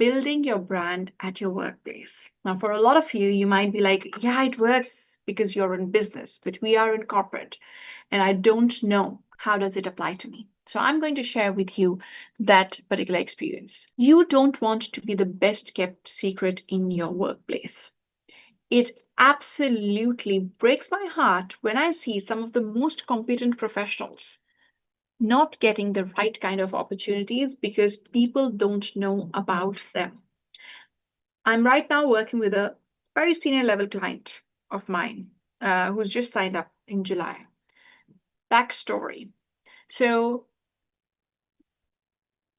building your brand at your workplace. Now, for a lot of you, you might be like, yeah, it works because you're in business, but we are in corporate, and I don't know how does it apply to me. So I'm going to share with you that particular experience. You don't want to be the best kept secret in your workplace. It absolutely breaks my heart when I see some of the most competent professionals not getting the right kind of opportunities because people don't know about them. I'm right now working with a very senior level client of mine who's just signed up in July. Backstory. So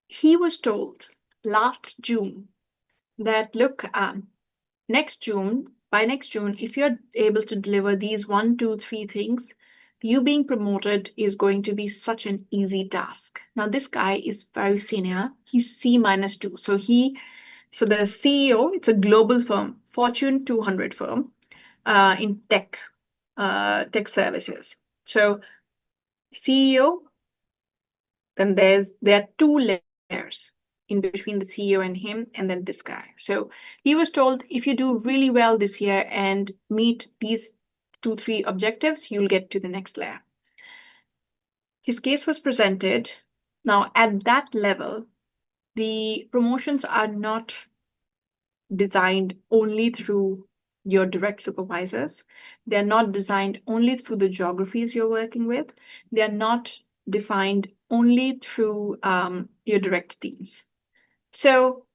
he was told last June that, look, by next June, if you're able to deliver these one, two, three things, you being promoted is going to be such an easy task. Now, this guy is very senior. He's C minus two. So the CEO, it's a global firm, Fortune 200 firm in tech services. So CEO, then there are two layers in between the CEO and him, and then this guy. So he was told, if you do really well this year and meet these 2, 3 objectives, you'll get to the next layer. His case was presented. Now, at that level, the promotions are not designed only through your direct supervisors. They're not designed only through the geographies you're working with. They're not defined only through your direct teams. So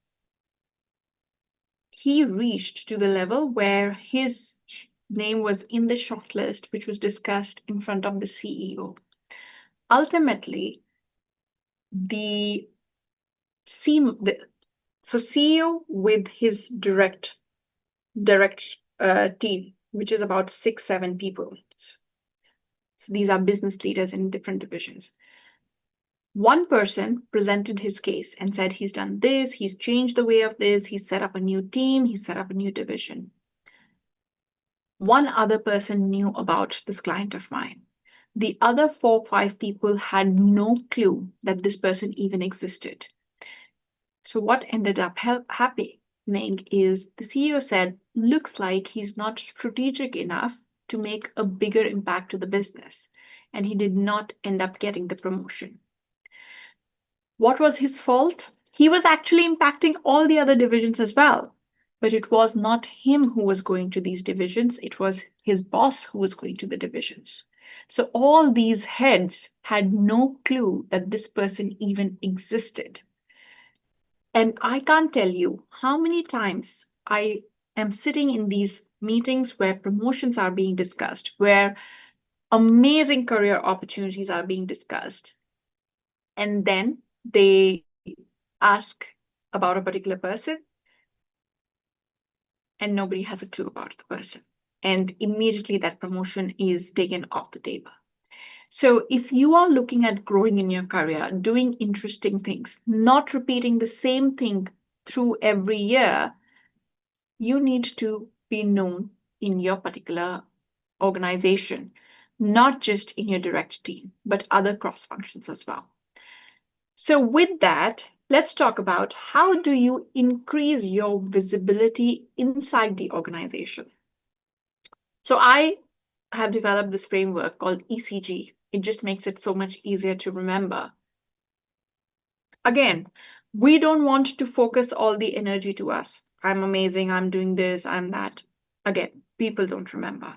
he reached to the level where his name was in the shortlist, which was discussed in front of the CEO. Ultimately, the CEO with his direct team, which is about 6, 7 people. So these are business leaders in different divisions. One person presented his case and said he's done this, he's changed the way of this, he's set up a new team, he's set up a new division. One other person knew about this client of mine. The other 4, 5 people had no clue that this person even existed. So what ended up happening is the CEO said, looks like he's not strategic enough to make a bigger impact to the business. And he did not end up getting the promotion. What was his fault? He was actually impacting all the other divisions as well. But it was not him who was going to these divisions. It was his boss who was going to the divisions. So all these heads had no clue that this person even existed. And I can't tell you how many times I am sitting in these meetings where promotions are being discussed, where amazing career opportunities are being discussed. And then they ask about a particular person, and nobody has a clue about the person. And immediately that promotion is taken off the table. So if you are looking at growing in your career, doing interesting things, not repeating the same thing through every year, you need to be known in your particular organization, not just in your direct team, but other cross functions as well. So with that, let's talk about how do you increase your visibility inside the organization. So I have developed this framework called ECG. It just makes it so much easier to remember. Again, we don't want to focus all the energy to us. I'm amazing, I'm doing this, I'm that. Again, people don't remember.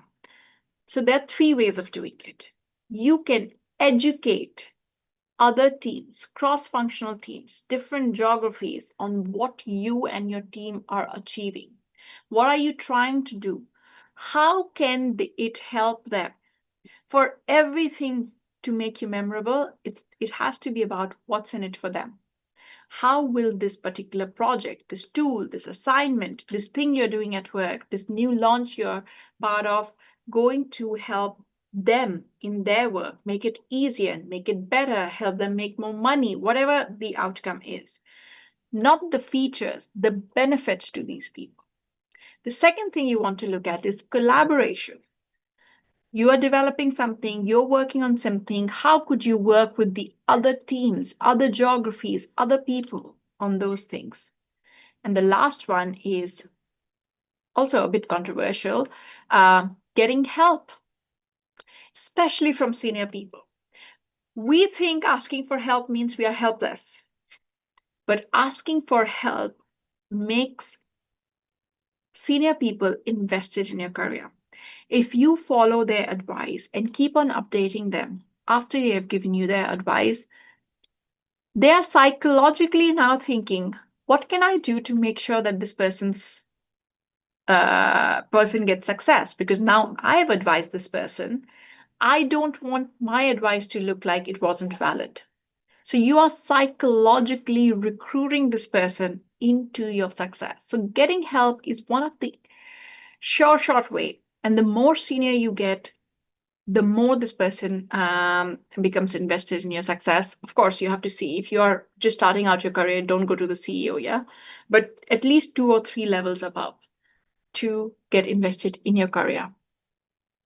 So there are 3 ways of doing it. You can educate other teams, cross-functional teams, different geographies on what you and your team are achieving. What are you trying to do? How can it help them? For everything to make you memorable, it has to be about what's in it for them. How will this particular project, this tool, this assignment, this thing you're doing at work, this new launch you're part of, going to help them in their work, make it easier, make it better, help them make more money, whatever the outcome is. Not the features, the benefits to these people. The second thing you want to look at is collaboration. You are developing something, you're working on something. How could you work with the other teams, other geographies, other people on those things? And the last one is also a bit controversial, getting help, especially from senior people. We think asking for help means we are helpless, but asking for help makes senior people invested in your career. If you follow their advice and keep on updating them after they have given you their advice, they are psychologically now thinking, what can I do to make sure that this person gets success? Because now I've advised this person. I don't want my advice to look like it wasn't valid. So you are psychologically recruiting this person into your success. So getting help is one of the short way. And the more senior you get, the more this person becomes invested in your success. Of course, you have to see if you are just starting out your career, don't go to the CEO, yeah? But at least 2 or 3 levels above to get invested in your career.